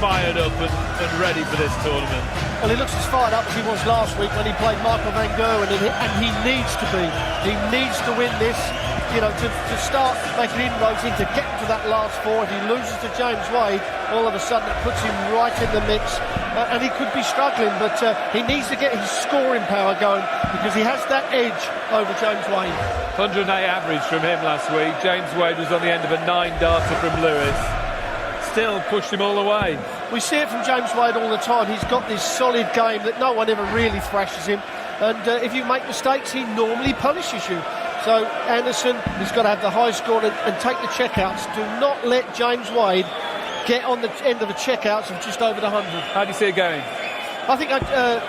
fired up and ready for this tournament. Well, he looks as fired up as he was last week when he played Michael van Gerwen, and he needs to be. He needs to win this, you know, to start making inroads into getting to that last four. If he loses to James Wade, all of a sudden it puts him right in the mix, and he could be struggling, but he needs to get his scoring power going because he has that edge over James Wade. 108 average from him last week. James Wade was on the end of a 9-darter from Lewis. Still pushed him all the way. We see it from James Wade all the time. He's got this solid game that no one ever really thrashes him, and if you make mistakes, he normally punishes you. So Anderson has got to have the high score and take the checkouts. Do not let James Wade get on the end of the checkouts of just over the 100. How do you see it going? I think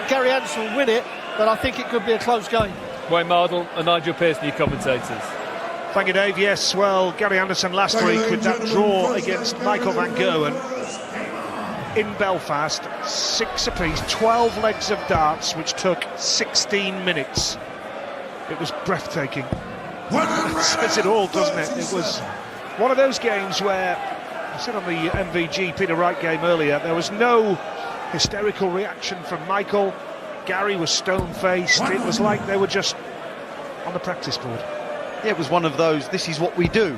Gary Anderson will win it, but I think it could be a close game. Wayne Mardle and Nigel Pearson, your commentators. Thank you, Dave. Yes, well, Gary Anderson last week with that draw against Michael van Gerwen in Belfast, 6 apiece, 12 legs of darts, which took 16 minutes. It was breathtaking. It says it all, doesn't it? It was one of those games where, I said on the MVG Peter Wright game earlier, there was no hysterical reaction from Michael. Gary was stone-faced. It was like they were just on the practice board. Yeah, it was one of those, this is what we do.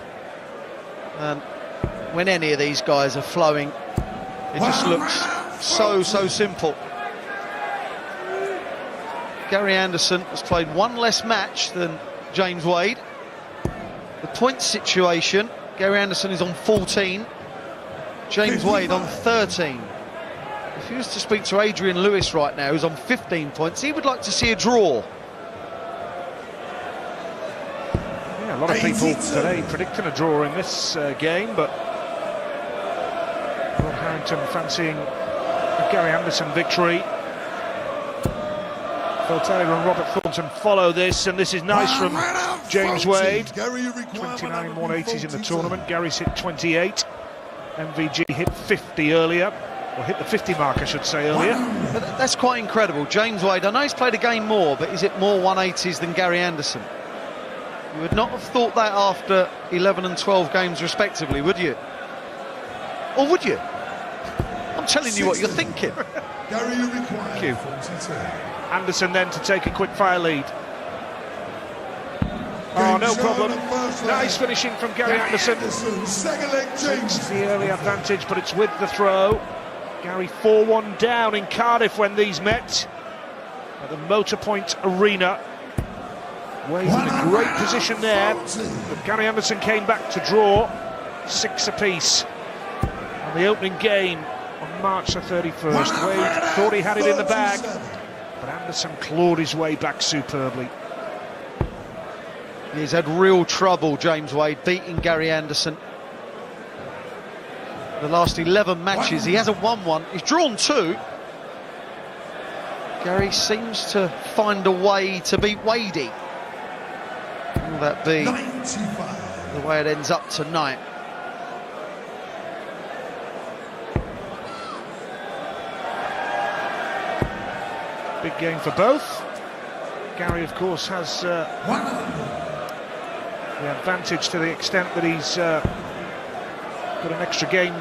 When any of these guys are flowing, it just looks so simple. Gary Anderson has played one less match than James Wade. The point situation, Gary Anderson is on 14, James Wade on 13. If he was to speak to Adrian Lewis right now, who's on 15 points, he would like to see a draw. Yeah, a lot of people today predicting a draw in this game, but Rob Harrington fancying a Gary Anderson victory. Phil Taylor and Robert Thornton follow this, and this is nice from James Wade. 29 180s in the tournament. Gary's hit 28. MVG hit 50 earlier, or hit the 50 mark, I should say, earlier. But that's quite incredible. James Wade, I know he's played a game more, but is it more 180s than Gary Anderson? You would not have thought that after 11 and 12 games respectively, would you? Or would you? I'm telling you what you're thinking. Gary, you require. Thank you. Anderson then to take a quick-fire lead. Oh, no problem. Nice finishing from Gary Anderson. Takes the early advantage, but it's with the throw. Gary 4-1 down in Cardiff when these met at the Motorpoint Arena. Wade's in a great position there, but Gary Anderson came back to draw 6 apiece on the opening game on March the 31st. Wade thought he had it in the bag, but Anderson clawed his way back superbly. He's had real trouble, James Wade, beating Gary Anderson. The last 11 matches, he hasn't won one. He's drawn 2. Gary seems to find a way to beat Wadey. Will that be 95. The way it ends up tonight? Big game for both. Gary, of course, has the advantage to the extent that he's got an extra game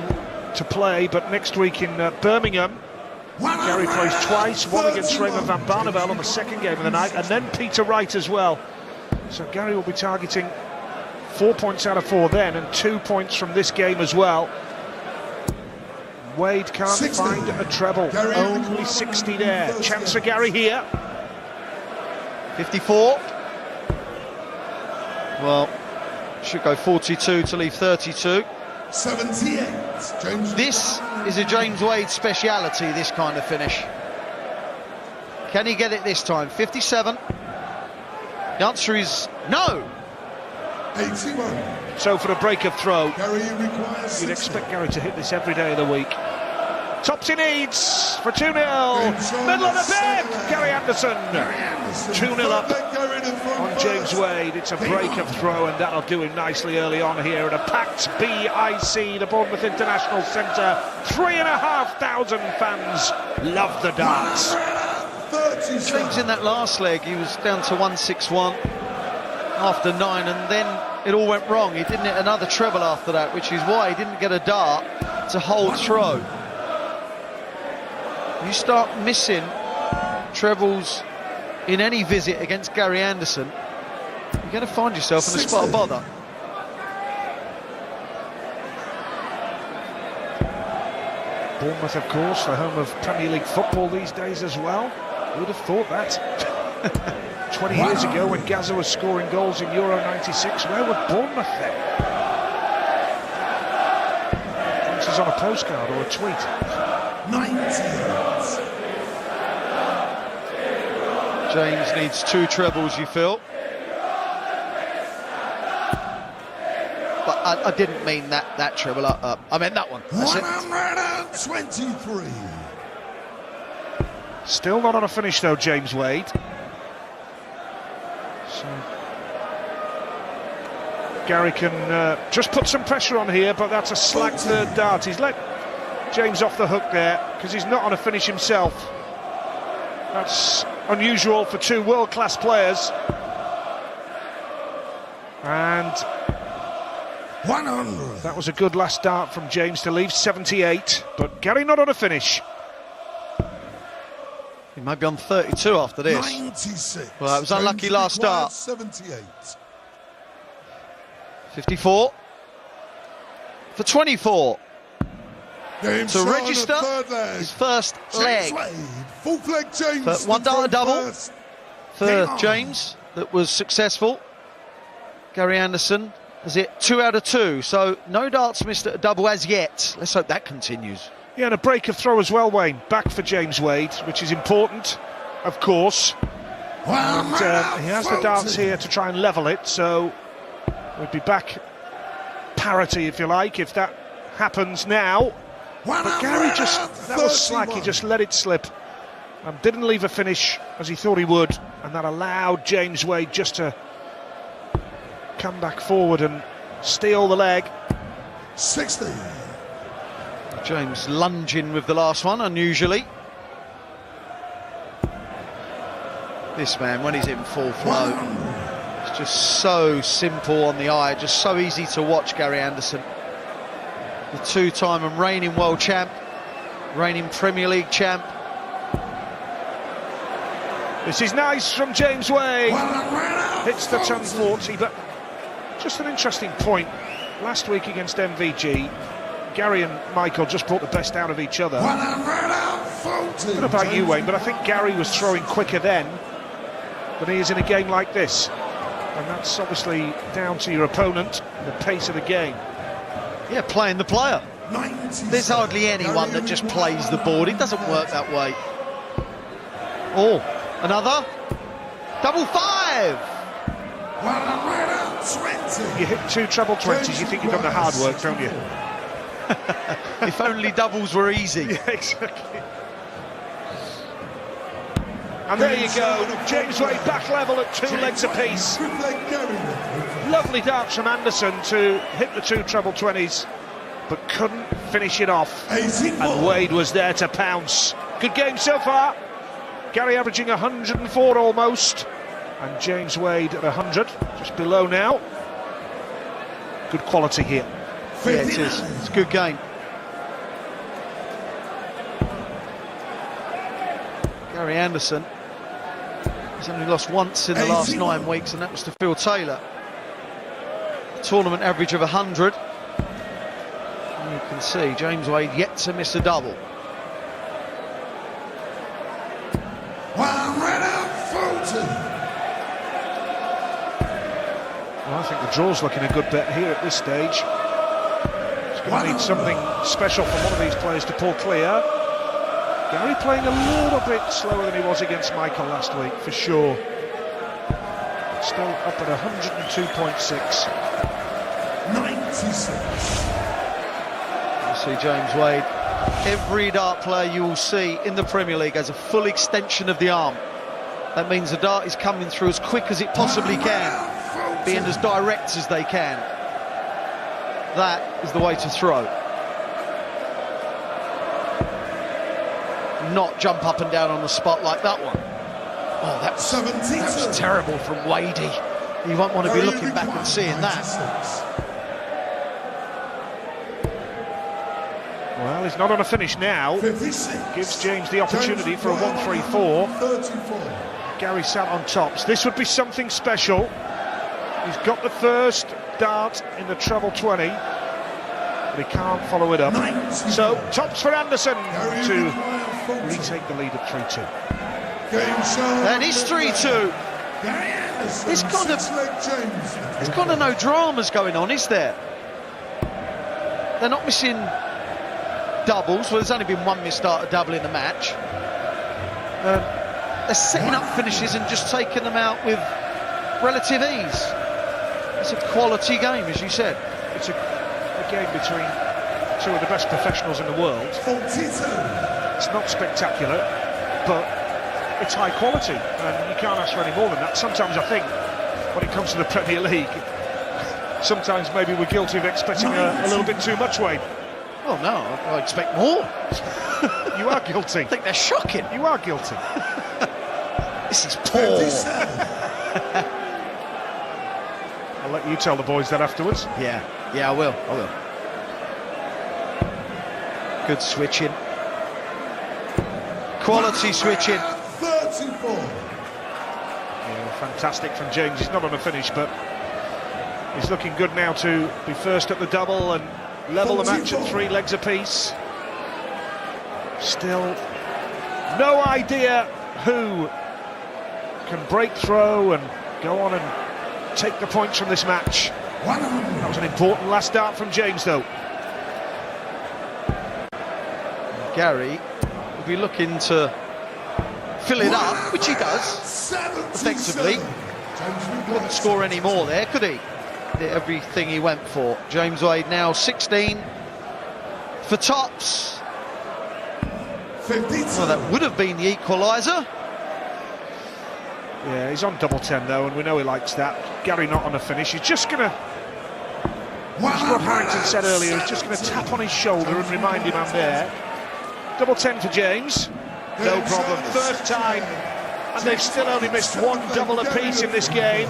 to play, but next week in Birmingham, Gary plays twice, one against Raymond van Barneveld on the second game of the night, and then Peter Wright as well. So Gary will be targeting 4 points out of 4 then, and 2 points from this game as well. Wade can't 60. Find a treble, Gary, only 60 there. Chance for Gary here. 54. Well, should go 42 to leave 32. 78. This is a James Wade speciality, this kind of finish. Can he get it this time? 57. The answer is no. 81. So for a break of throw, Gary, you'd expect Gary to hit this every day of the week. Tops he needs for 2-0. Middle of the bed, Gary Anderson. 2-0 up on James Wade. It's a break of throw, and that'll do him nicely early on here at a packed BIC, the Bournemouth International Centre. 3,500 fans love the darts. James in that last leg, he was down to 161 after 9, and then it all went wrong. He didn't hit another treble after that, which is why he didn't get a dart to hold throw. You start missing trebles in any visit against Gary Anderson, you're going to find yourself in a spot of bother. Bournemouth, of course, the home of Premier League football these days as well. Who'd have thought that? 20 years ago, when Gaza was scoring goals in Euro 96, where were Bournemouth then? This is on a postcard or a tweet. 98. James needs 2 trebles, you feel. But I didn't mean that treble. I meant that one. That's it. 123. Still not on a finish though, James Wade. So Gary can just put some pressure on here, but that's a slack third dart. He's let James off the hook there because he's not on a finish himself. That's unusual for 2 world-class players. And 100. that was a good last dart from James to leave 78, but Gary not on a finish. He might be on 32 after this. 96. Well, it was unlucky last start. 78. 54 for 24 Game to register his first leg. Fourth leg, James. But 1 dart double first. for James that was successful. Gary Anderson has hit 2 out of 2, so no darts missed at a double as yet. Let's hope that continues. Yeah, and a break of throw as well, Wayne. Back for James Wade, which is important, of course. And he has the darts here to try and level it, so we'd be back parity, if you like, if that happens now. But Gary that was slack, he just let it slip and didn't leave a finish as he thought he would, and that allowed James Wade just to come back forward and steal the leg. 60. James lunging with the last one, unusually. This man, when he's in full flow, it's just so simple on the eye, just so easy to watch. Gary Anderson, the 2-time and reigning world champ, reigning Premier League champ. This is nice from James Wade. Hits the ton 40, but just an interesting point. Last week against MVG, Gary and Michael just brought the best out of each other. I don't know about you, Wayne, but I think Gary was throwing quicker then than he is in a game like this. And that's obviously down to your opponent and the pace of the game. Yeah, playing the player. There's hardly anyone that just plays the board. It doesn't work that way. Oh, another double 5. 120. You hit 2 treble 20s, you think you've done the hard work, don't you? If only doubles were easy. Yeah, exactly. And there you go, James Wade back level at 2 legs apiece. Lovely darts from Anderson to hit the 2 treble 20s, but couldn't finish it off. And Wade was there to pounce. Good game so far. Gary averaging 104 almost, and James Wade at 100, just below now. Good quality here. Yeah, it is. It's a good game. Gary Anderson has only lost once in the last 9 weeks, and that was to Phil Taylor. Tournament average of 100. And you can see James Wade yet to miss a double. 140. Well, I think the draw's looking a good bet here at this stage. It's going to need something special from one of these players to pull clear. Gary playing a little bit slower than he was against Michael last week, for sure. Still up at 102.6. 96. You see James Wade. Every dart player you will see in the Premier League has a full extension of the arm. That means the dart is coming through as quick as it possibly can, being as direct as they can. That is the way to throw. Not jump up and down on the spot like that one. Oh, that was terrible from Wadey. You won't want to be looking back and seeing that. Well, Well, he's not on a finish now. 56. Gives James the opportunity for a 1-3-4. 34. Gary sat on tops. This would be something special. He's got the first dart in the treble 20, but he can't follow it up. 90. So tops for Anderson to retake the lead at 3-2. And it's 3-2. There's kind of no dramas going on, is there? They're not missing doubles. Well, there's only been one missed start, a double in the match. They're setting up finishes and just taking them out with relative ease. It's a quality game, as you said. It's a game between two of the best professionals in the world. 42. It's not spectacular, but it's high quality, and you can't ask for any more than that. Sometimes I think, when it comes to the Premier League, sometimes maybe we're guilty of expecting a little bit too much, Wayne. Oh no, I expect more. You are guilty. I think they're shocking. You are guilty. This is poor. 57. I'll let you tell the boys that afterwards. Yeah, I will. Good switching. Quality switching. 34. Yeah, fantastic from James. He's not on a finish, but he's looking good now to be first at the double and level the match at 3 legs apiece. Still no idea who can break through and go on and take the points from this match. 100. That was an important last dart from James, though. Gary will be looking to fill it up, which he does effectively. Couldn't score any more there, could he? Did everything he went for. James Wade now 16 for tops. 52. Well, that would have been the equaliser. Yeah, he's on double 10 though, and we know he likes that. Gary not on a finish. He's just going to, as Rob Harrington said earlier, he's just going to tap on his shoulder and remind him I'm there. Double 10 for James. No problem. Third time, and they've still only missed one double apiece in this game.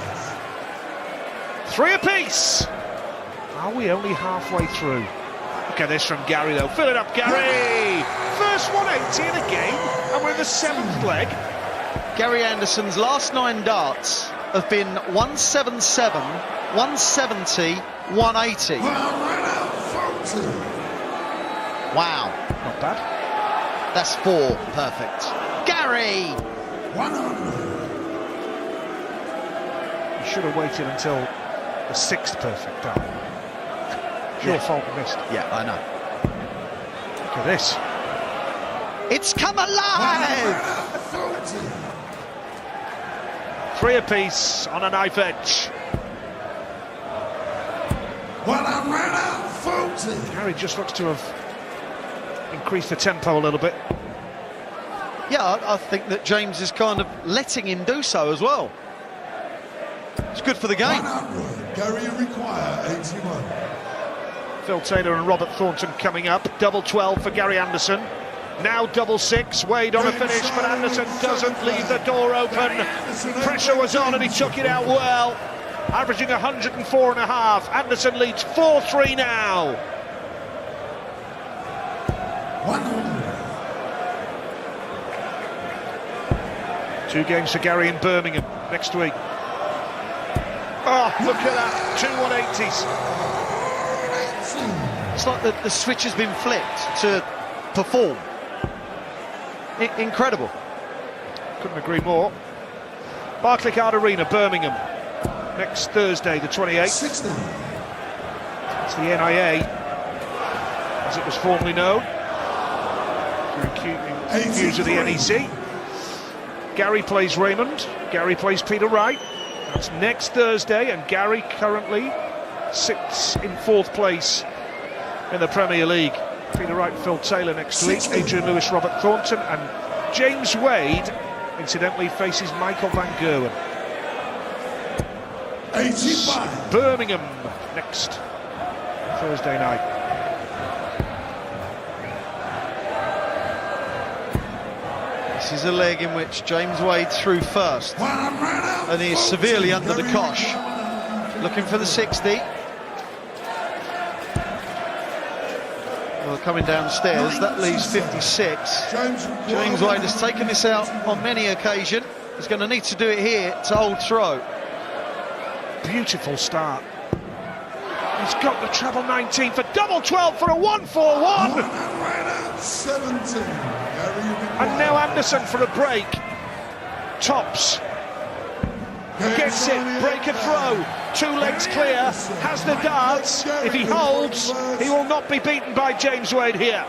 3 apiece. Are we only halfway through? Look at this from Gary though. Fill it up, Gary! First 180 in a game, and we're in the 7th leg. Gary Anderson's last 9 darts have been 177, 170, 180. Wow. Not bad. That's 4. Perfect. Gary! 100. You should have waited until the 6th perfect dart. It's your fault you missed. Yeah, I know. Look at this. It's come alive! 3 apiece on a knife edge. 140. Gary just looks to have increased the tempo a little bit. Yeah, I think that James is kind of letting him do so as well. It's good for the game. 100. Gary require 81. Phil Taylor and Robert Thornton coming up. Double 12 for Gary Anderson. Now double 6. Wade on a finish, but Anderson doesn't leave the door open. Pressure was on and he took it out well. Averaging 104.5. Anderson leads 4-3 now. 100. 2 games for Gary in Birmingham next week. Oh, look at that. 2 180s. It's like the switch has been flipped to perform. Incredible. Couldn't agree more. Barclaycard Arena, Birmingham. Next Thursday, the 28th. 60. It's the NIA, as it was formerly known. Views of the NEC. Gary plays Raymond. Gary plays Peter Wright. That's next Thursday, and Gary currently sits in 4th place in the Premier League. Peter Wright, Phil Taylor next week. Adrian Lewis, Robert Thornton, and James Wade, incidentally, faces Michael Van Gerwen. 85. Birmingham next Thursday night. This is a leg in which James Wade threw first, and he is severely under the cosh. Looking for the 60. Well, coming downstairs. That leaves 56. James Wade has taken this out on many occasions. He's going to need to do it here to hold throw. Beautiful start. He's got the treble 19 for double 12 for a 1-4-1. 17. And now Anderson for a break. Tops. Gets it, break a throw. 2 legs clear, has the darts. If he holds, he will not be beaten by James Wade here.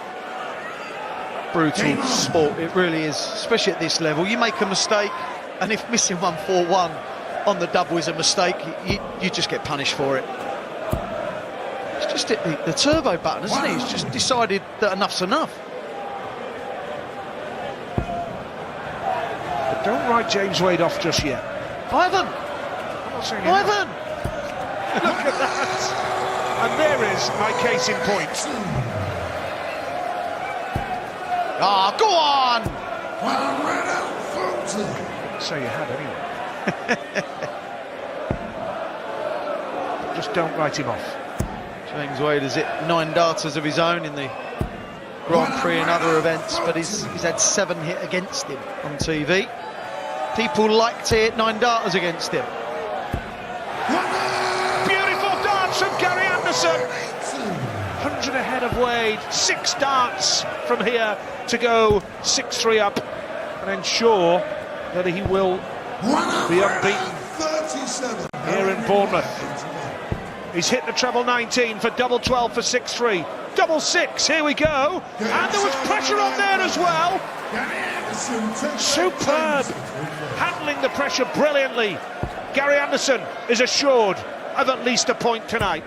Brutal sport, it really is, especially at this level. You make a mistake, and if missing 1-4-1 on the double is a mistake, you just get punished for it. He's just hit the turbo button, hasn't he? He's just decided that enough's enough. But don't write James Wade off just yet. Ivan! Ivan! Look at that! And there is my case in point. Ah, go on! 140. So you had anyway. Just don't write him off. James Wade has hit 9 darters of his own in the Grand Prix and other events, but he's had 7 hit against him on TV. People like to hit 9 darters against him. Beautiful darts from Gary Anderson. 100 ahead of Wade. 6 darts from here to go 6-3 up and ensure that he will be unbeaten here in Bournemouth. He's hit the treble 19 for double 12 for 6-3. Double 6, here we go. And there was pressure on there as well. Superb. Handling the pressure brilliantly. Gary Anderson is assured of at least a point tonight.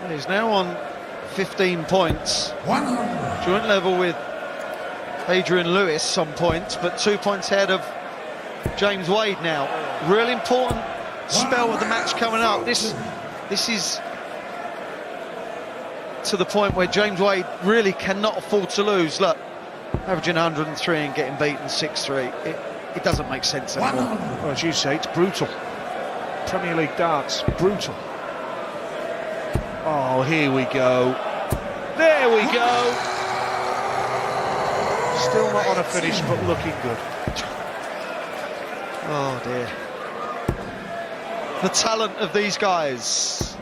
He's now on 15 points. 100. Joint level with Adrian Lewis on points, but 2 points ahead of James Wade now. Really important spell of the match coming up. This is to the point where James Wade really cannot afford to lose. Look, averaging 103 and getting beaten 6-3. It doesn't make sense anymore. Well, as you say, it's brutal. Premier League darts, brutal. Oh, here we go. There we go. Still not on a finish, but looking good. Oh dear. The talent of these guys.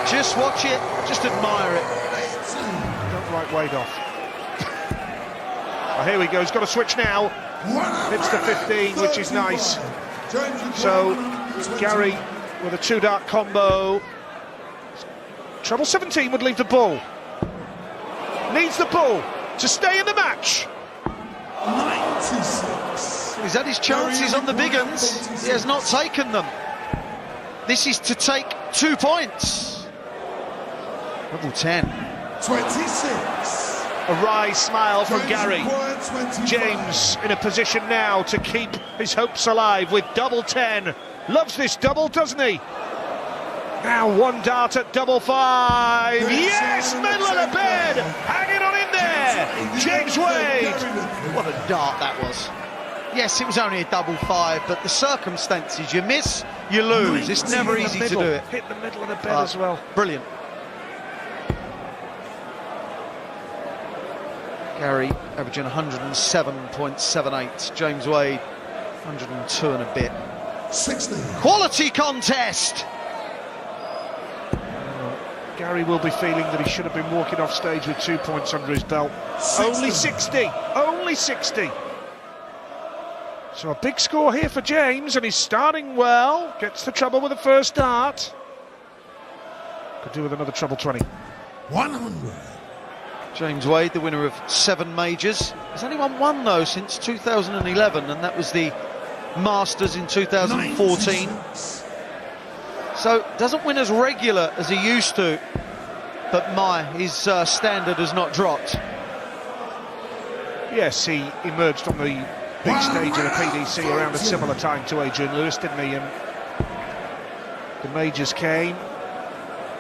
Just watch it, just admire it. Don't write Wade off. Oh, here we go, he's got to switch now. Hits the 15, which is nice. So, Gary with a 2-dart combo. Treble 17 would leave the ball. Needs the ball to stay in the match. 96. He's had his chances on the big uns. He has not taken them. This is to take 2 points. Double 10. 26. A wry smile from Gary. Required 25. James in a position now to keep his hopes alive with double 10. Loves this double, doesn't he? Now 1 dart at double 5. Yes, middle of the bed. Hanging on in there. James Wade. What a dart that was. Yes, it was only a double 5, but the circumstances, you miss, you lose. It's never easy to do it. Hit the middle of the bed as well. Brilliant. Gary averaging 107.78. James Wade 102 and a bit. 60. Quality contest. Gary will be feeling that he should have been walking off stage with 2 points under his belt. 60. Only 60. Only 60. So a big score here for James, and he's starting well. Gets the treble with the first dart. Could do with another treble 20. 100. James Wade, the winner of 7 majors. Has only won 1 though since 2011, and that was the Masters in 2014. 96. So doesn't win as regular as he used to, but his standard has not dropped. Yes, he emerged on the big stage of the PDC around a similar time to Adrian Lewis, didn't he? And the majors came.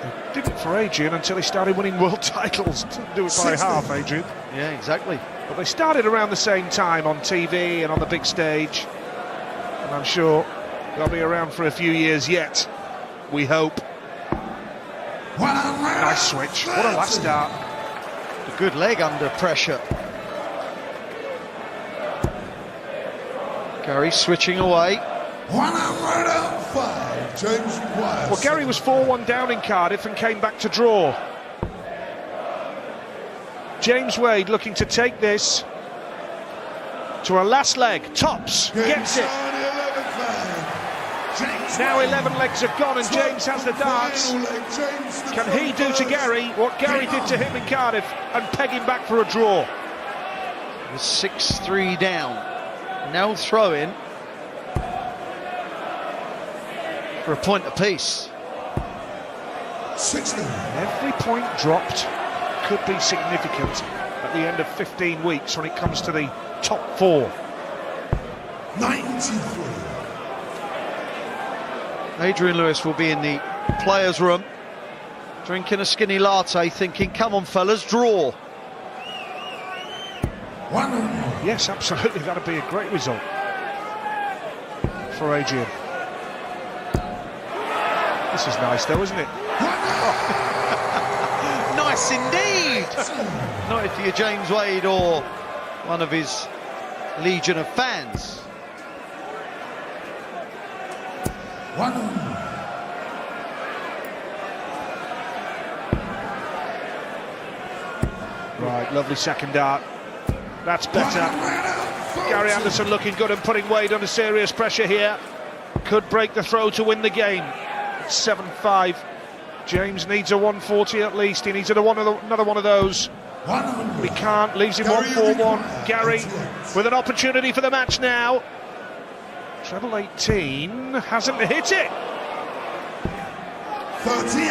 They didn't for Adrian until he started winning world titles. Didn't do it by 60. half, Adrian. Yeah, exactly. But they started around the same time on TV and on the big stage. And I'm sure they'll be around for a few years yet, we hope. 100. Nice switch. What a last start. A good leg under pressure. Gary switching away. 105, James Wade. Well, Gary was 4-1 down in Cardiff and came back to draw. James Wade looking to take this to a last leg. Tops, gets it. Now 11 legs have gone and James has the darts. Can he do to Gary what Gary did to him in Cardiff and peg him back for a draw? It was 6-3 down. Now throw in for a point apiece. 60. Every point dropped could be significant at the end of 15 weeks when it comes to the top 4. 93. Adrian Lewis will be in the players' room, drinking a skinny latte, thinking, come on fellas, draw. 100. Yes, absolutely, that'd be a great result for Adrian. This is nice though, isn't it? Nice indeed! Not if you're James Wade or one of his legion of fans. 100. Right, lovely second dart. That's better. Gary Anderson looking good and putting Wade under serious pressure here. Could break the throw to win the game. 7-5. James needs a 140 at least. He needs another one of those. 100. He can't, leaves him 1-4-1. Gary with an opportunity for the match now. Treble 18 hasn't hit it. 38.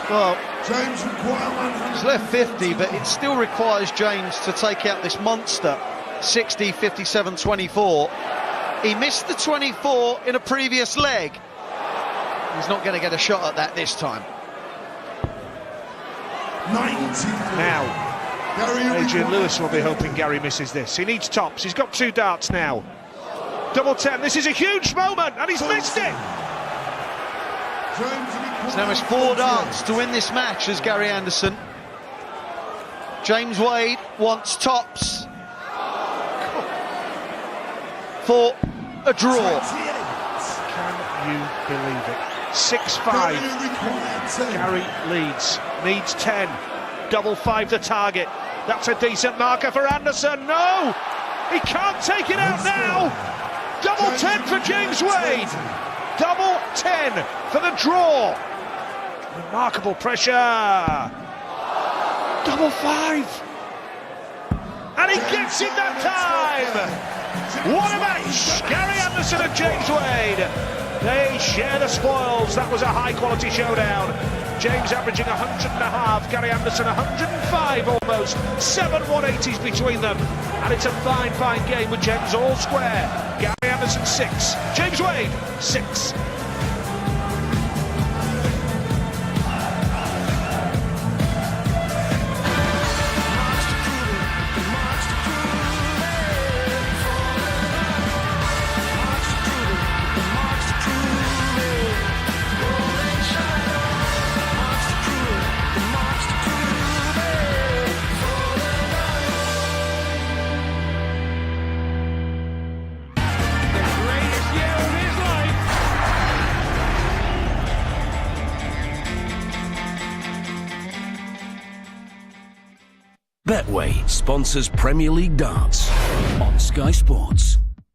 Well, James require 100. he's left 50, but it still requires James to take out this monster. 60, 57, 24. He missed the 24 in a previous leg. He's not going to get a shot at that this time. 93. Now, Gary Adrian Lewis will be hoping Gary misses this. He needs tops. He's got 2 darts now. Double 10. This is a huge moment, and he's missed it. So now it's 4 darts to win this match as Gary Anderson. James Wade wants tops for a draw. Can you believe it? 6-5. Gary leads. Needs 10. Double 5 the target. That's a decent marker for Anderson. No! He can't take it out now! Double 10 for James Wade! Double 10 for the draw! Remarkable pressure! Double 5! And he gets it that time! What a match! Gary Anderson and James Wade. They share the spoils. That was a high-quality showdown. James averaging 100.5, Gary Anderson 105 almost. 7 180s between them. And it's a fine, fine game with James all square. Gary Anderson 6, James Wade 6. Betway sponsors Premier League darts on Sky Sports.